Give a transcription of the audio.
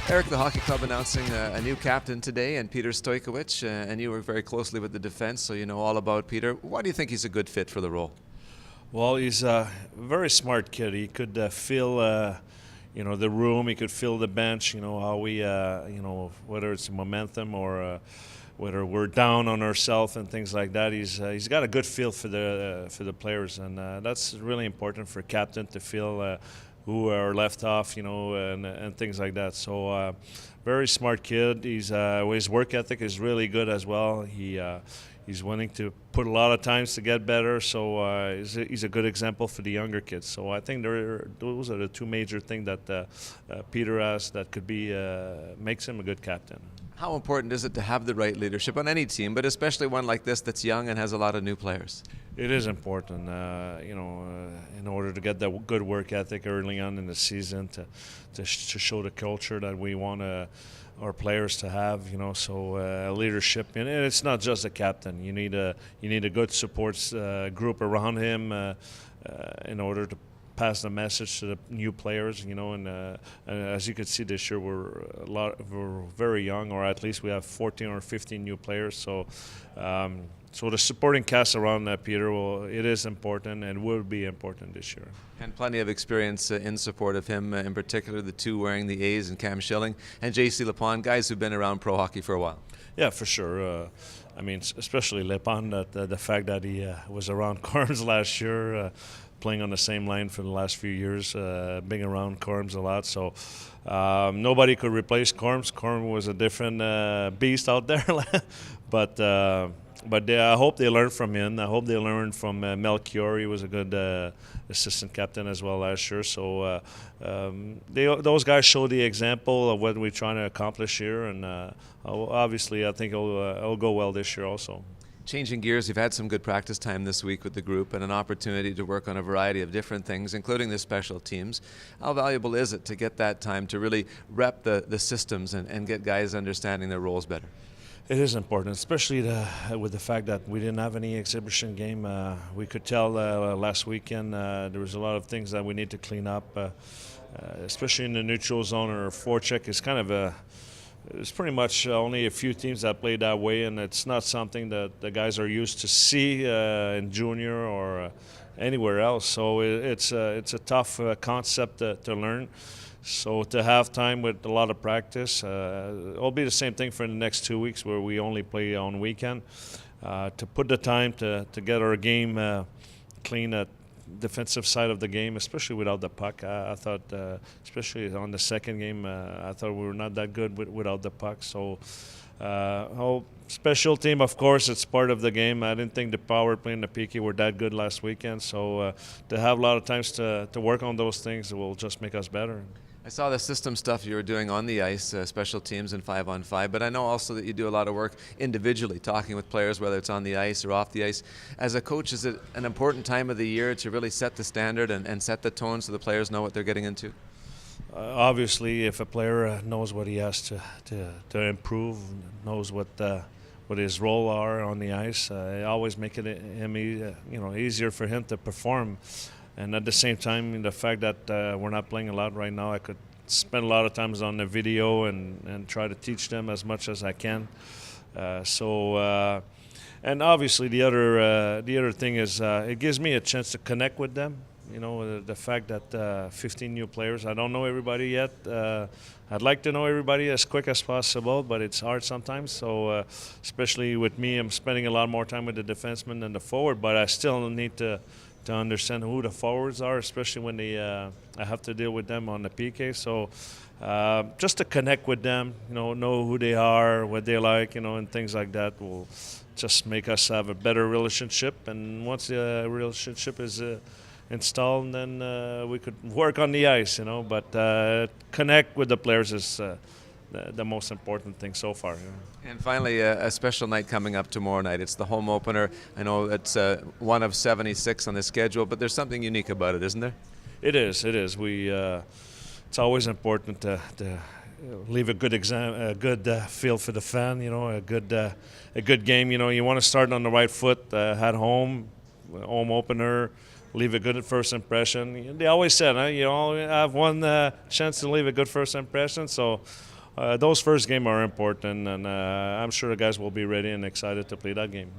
Eric, the hockey club announcing a new captain today, and Peter Stojkovic, and you work very closely with the defense, so you know all about Peter. Why do you think he's a good fit for the role? Well, he's a very smart kid. He could feel, the room. He could feel the bench. You know how we, whether it's momentum or whether we're down on ourselves and things like that. He's got a good feel for the players, and that's really important for a captain to feel who are left off, and things like that. So, very smart kid. His work ethic is really good as well. He's willing to put a lot of times to get better, so he's a good example for the younger kids. So I think those are the two major things that Peter has that could be makes him a good captain. How important is it to have the right leadership on any team, but especially one like this that's young and has a lot of new players? It is important, in order to get that good work ethic early on in the season to show the culture that we want our players to have. So leadership, and it's not just a captain. You need a good support group around him in order to pass the message to the new players, and as you can see this year, we're very young, or at least we have 14 or 15 new players. So, so the supporting cast around Peter, it is important and will be important this year. And plenty of experience in support of him, in particular the two wearing the A's and Cam Schilling and J.C. Lepond, guys who've been around pro hockey for a while. Yeah, for sure. Especially Lepond, the fact that he was around Corms last year, playing on the same line for the last few years, being around Corms a lot. So nobody could replace Corms. Corms was a different beast out there. But I hope they learn from him. I hope they learn from Melchior. He was a good assistant captain as well last year. So those guys show the example of what we're trying to accomplish here. And obviously, I think it'll go well this year also. Changing gears, you've had some good practice time this week with the group and an opportunity to work on a variety of different things, including the special teams. How valuable is it to get that time to really rep the systems and get guys understanding their roles better? It is important, especially with the fact that we didn't have any exhibition game. We could tell last weekend there was a lot of things that we need to clean up, especially in the neutral zone or forecheck. It's kind of it's pretty much only a few teams that play that way, and it's not something that the guys are used to see in junior or anywhere else. So it's a tough concept to learn. So to have time with a lot of practice, it'll be the same thing for the next 2 weeks where we only play on weekend. To put the time to get our game clean at defensive side of the game, especially without the puck. I thought, especially on the second game, I thought we were not that good without the puck. So, special team, of course, it's part of the game. I didn't think the power play and the PK were that good last weekend. So to have a lot of times to work on those things will just make us better. I saw the system stuff you were doing on the ice, special teams and 5-on-5, but I know also that you do a lot of work individually, talking with players, whether it's on the ice or off the ice. As a coach, is it an important time of the year to really set the standard and set the tone so the players know what they're getting into? Obviously, if a player knows what he has to improve, knows what his role are on the ice, it always make it easier for him to perform. And at the same time, the fact that we're not playing a lot right now, I could spend a lot of times on the video and try to teach them as much as I can. And obviously the other thing is it gives me a chance to connect with them. The fact that 15 new players, I don't know everybody yet. I'd like to know everybody as quick as possible, but it's hard sometimes. So especially with me, I'm spending a lot more time with the defenseman than the forward, but I still need to understand who the forwards are, especially when I have to deal with them on the PK. So just to connect with them, know who they are, what they like, and things like that will just make us have a better relationship. And once the relationship is installed, then we could work on the ice, But connect with the players is the most important thing so far. And finally, a special night coming up tomorrow night. It's the home opener. I know it's one of 76 on the schedule, but there's something unique about it, isn't there? It is. It's always important to leave a good feel for the fan. A good game. You want to start on the right foot at home opener. Leave a good first impression. They always said, you only have one chance to leave a good first impression. So those first games are important, and I'm sure the guys will be ready and excited to play that game.